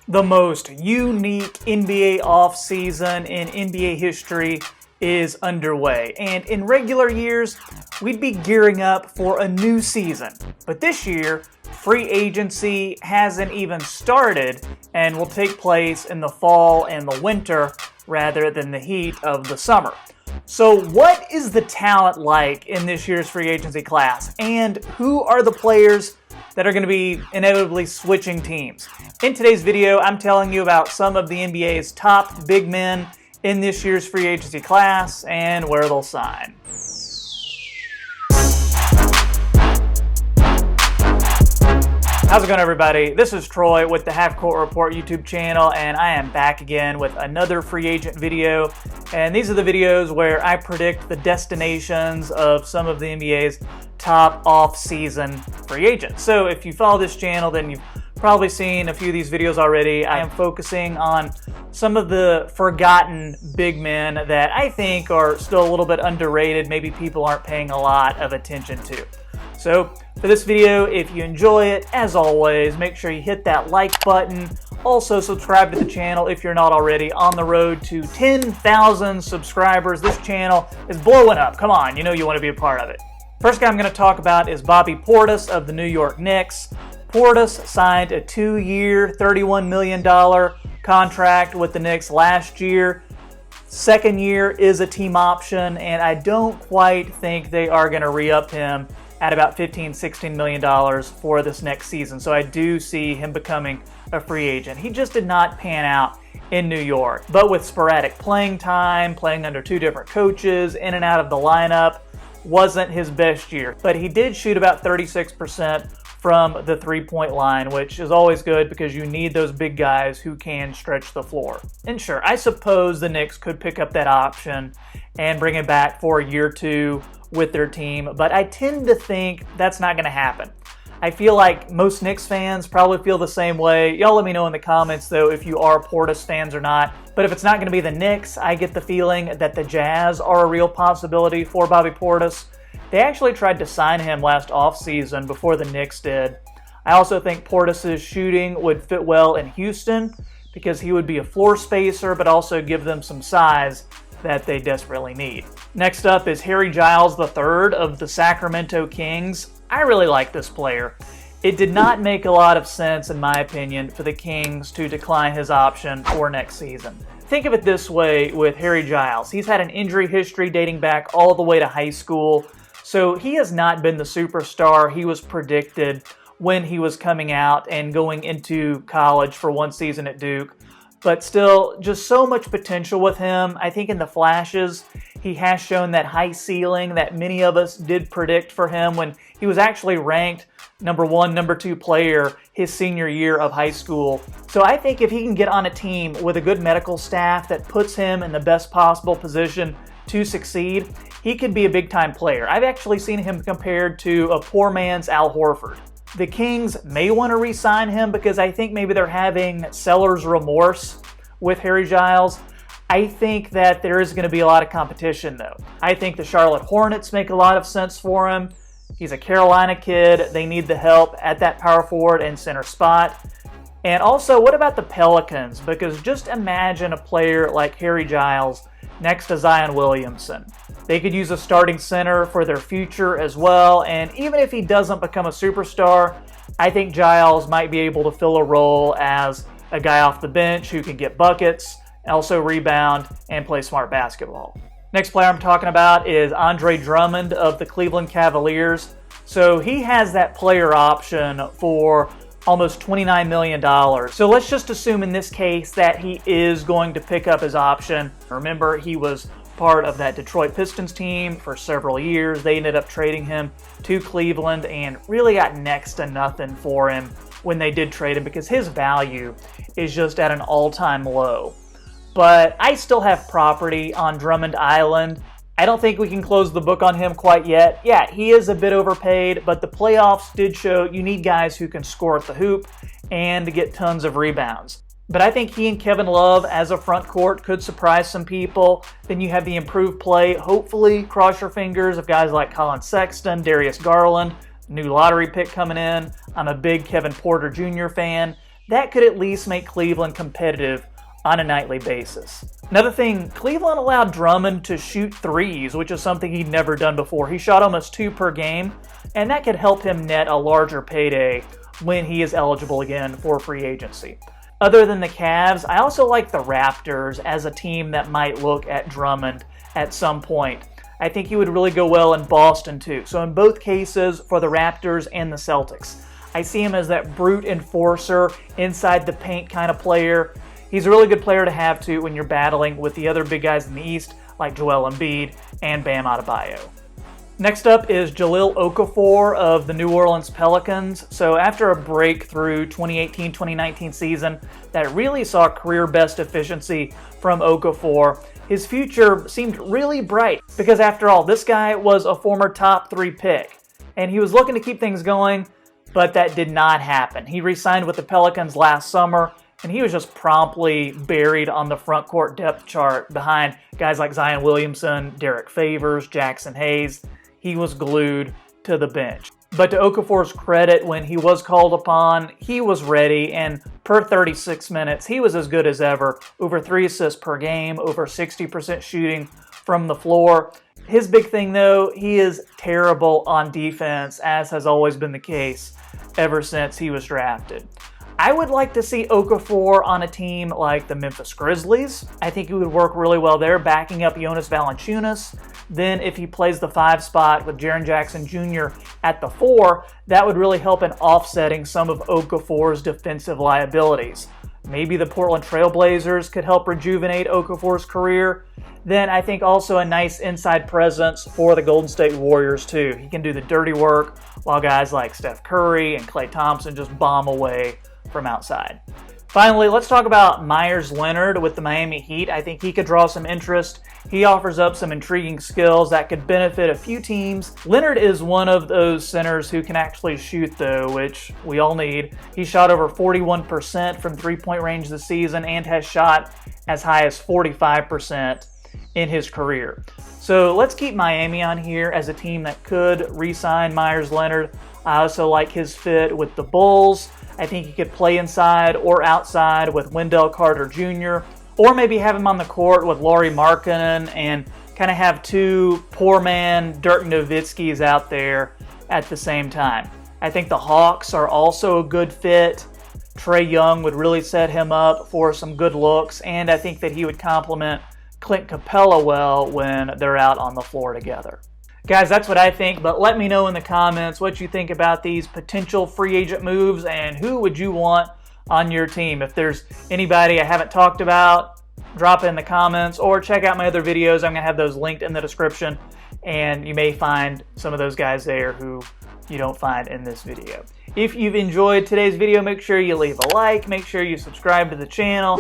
The most unique NBA offseason in NBA history is underway. And in regular years, we'd be gearing up for a new season. But this year, free agency hasn't even started and will take place in the fall and the winter rather than the heat of the summer. So what is the talent like in this year's free agency class? And who are the players that are going to be inevitably switching teams? In today's video, I'm telling you about some of the NBA's top big men in this year's free agency class and where they'll sign. How's it going, everybody? This is Troy with the Half Court Report YouTube channel, and I am back again with another free agent video. And these are the videos where I predict the destinations of some of the NBA's top off-season free agents. So if you follow this channel, then you've probably seen a few of these videos already. I am focusing on some of the forgotten big men that I think are still a little bit underrated. Maybe people aren't paying a lot of attention to. So for this video, if you enjoy it, as always, make sure you hit that like button. Also subscribe to the channel if you're not already. On the road to 10,000 subscribers. This channel is blowing up. Come on, you know you want to be a part of it. First guy I'm going to talk about is Bobby Portis of the New York Knicks. Portis signed a 2-year, $31 million contract with the Knicks last year. Second year is a team option, and I don't quite think they are going to re-up him at about $15-16 million for this next season. So I do see him becoming a free agent. He just did not pan out in New York, but with sporadic playing time, playing under two different coaches, in and out of the lineup, wasn't his best year. But he did shoot about 36% from the three-point line, which is always good because you need those big guys who can stretch the floor. And sure, I suppose the Knicks could pick up that option and bring it back for a year or two with their team, but I tend to think that's not going to happen. I feel like most Knicks fans probably feel the same way. Y'all let me know in the comments, though, if you are Portis fans or not. But if it's not going to be the Knicks, I get the feeling that the Jazz are a real possibility for Bobby Portis. They actually tried to sign him last offseason before the Knicks did. I also think Portis' shooting would fit well in Houston because he would be a floor spacer, but also give them some size that they desperately need. Next up is Harry Giles III of the Sacramento Kings. I really like this player. It did not make a lot of sense, in my opinion, for the Kings to decline his option for next season. Think of it this way with Harry Giles. He's had an injury history dating back all the way to high school, so he has not been the superstar he was predicted when he was coming out and going into college for one season at Duke. But still, just so much potential with him. I think in the flashes, he has shown that high ceiling that many of us did predict for him when he was actually ranked number 1, number 2 player his senior year of high school. So I think if he can get on a team with a good medical staff that puts him in the best possible position to succeed, he could be a big-time player. I've actually seen him compared to a poor man's Al Horford. The Kings may want to re-sign him because I think maybe they're having seller's remorse with Harry Giles. I think that there is going to be a lot of competition, though. I think the Charlotte Hornets make a lot of sense for him. He's a Carolina kid. They need the help at that power forward and center spot. And also, what about the Pelicans? Because just imagine a player like Harry Giles next to Zion Williamson. They could use a starting center for their future as well, and even if he doesn't become a superstar, I think Giles might be able to fill a role as a guy off the bench who can get buckets, also rebound, and play smart basketball. Next player I'm talking about is Andre Drummond of the Cleveland Cavaliers. So he has that player option for almost $29 million. So let's just assume in this case that he is going to pick up his option. Remember, he was part of that Detroit Pistons team for several years. They ended up trading him to Cleveland and really got next to nothing for him when they did trade him because his value is just at an all-time low. But I still have property on Drummond Island. I don't think we can close the book on him quite yet. Yeah, he is a bit overpaid, but the playoffs did show you need guys who can score at the hoop and get tons of rebounds. But I think he and Kevin Love as a front court could surprise some people. Then you have the improved play, hopefully, cross your fingers, of guys like Colin Sexton, Darius Garland, new lottery pick coming in. I'm a big Kevin Porter Jr. fan. that could at least make Cleveland competitive on a nightly basis. Another thing, Cleveland allowed Drummond to shoot threes, which is something he'd never done before. He shot almost 2 per game, and that could help him net a larger payday when he is eligible again for free agency. Other than the Cavs, I also like the Raptors as a team that might look at Drummond at some point. I think he would really go well in Boston too. So in both cases, for the Raptors and the Celtics, I see him as that brute enforcer, inside the paint kind of player. He's a really good player to have too when you're battling with the other big guys in the East like Joel Embiid and Bam Adebayo. Next up is Jahlil Okafor of the New Orleans Pelicans. So after a breakthrough 2018-2019 season that really saw career best efficiency from Okafor, his future seemed really bright because after all, this guy was a former top 3 pick and he was looking to keep things going, but that did not happen. He re-signed with the Pelicans last summer and he was just promptly buried on the front court depth chart behind guys like Zion Williamson, Derek Favors, Jackson Hayes. He was glued to the bench. But to Okafor's credit, when he was called upon, he was ready, and per 36 minutes, he was as good as ever. Over 3 assists per game, over 60% shooting from the floor. His big thing, though, he is terrible on defense, as has always been the case ever since he was drafted. I would like to see Okafor on a team like the Memphis Grizzlies. I think he would work really well there, backing up Jonas Valanciunas. Then if he plays the 5 spot with Jaren Jackson Jr. at the 4, that would really help in offsetting some of Okafor's defensive liabilities. Maybe the Portland Trailblazers could help rejuvenate Okafor's career. Then I think also a nice inside presence for the Golden State Warriors too. He can do the dirty work while guys like Steph Curry and Klay Thompson just bomb away from outside. Finally, let's talk about Meyers Leonard with the Miami Heat. I think he could draw some interest. He offers up some intriguing skills that could benefit a few teams. Leonard is one of those centers who can actually shoot though, which we all need. He shot over 41% from 3-point range this season and has shot as high as 45% in his career. So let's keep Miami on here as a team that could re-sign Meyers Leonard. I also like his fit with the Bulls. I think he could play inside or outside with Wendell Carter Jr., or maybe have him on the court with Lauri Markkanen and kind of have 2 poor man Dirk Nowitzkis out there at the same time. I think the Hawks are also a good fit. Trae Young would really set him up for some good looks, and I think that he would complement Clint Capella well when they're out on the floor together. Guys, that's what I think, but let me know in the comments what you think about these potential free agent moves and who would you want on your team. If there's anybody I haven't talked about, drop it in the comments or check out my other videos. I'm going to have those linked in the description, and you may find some of those guys there who you don't find in this video. If you've enjoyed today's video, make sure you leave a like, make sure you subscribe to the channel.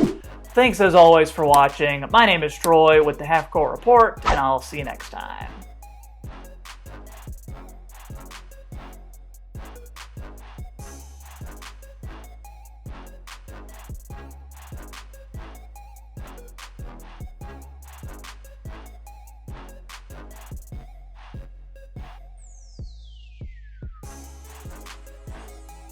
Thanks as always for watching. My name is Troy with the Half Court Report, and I'll see you next time.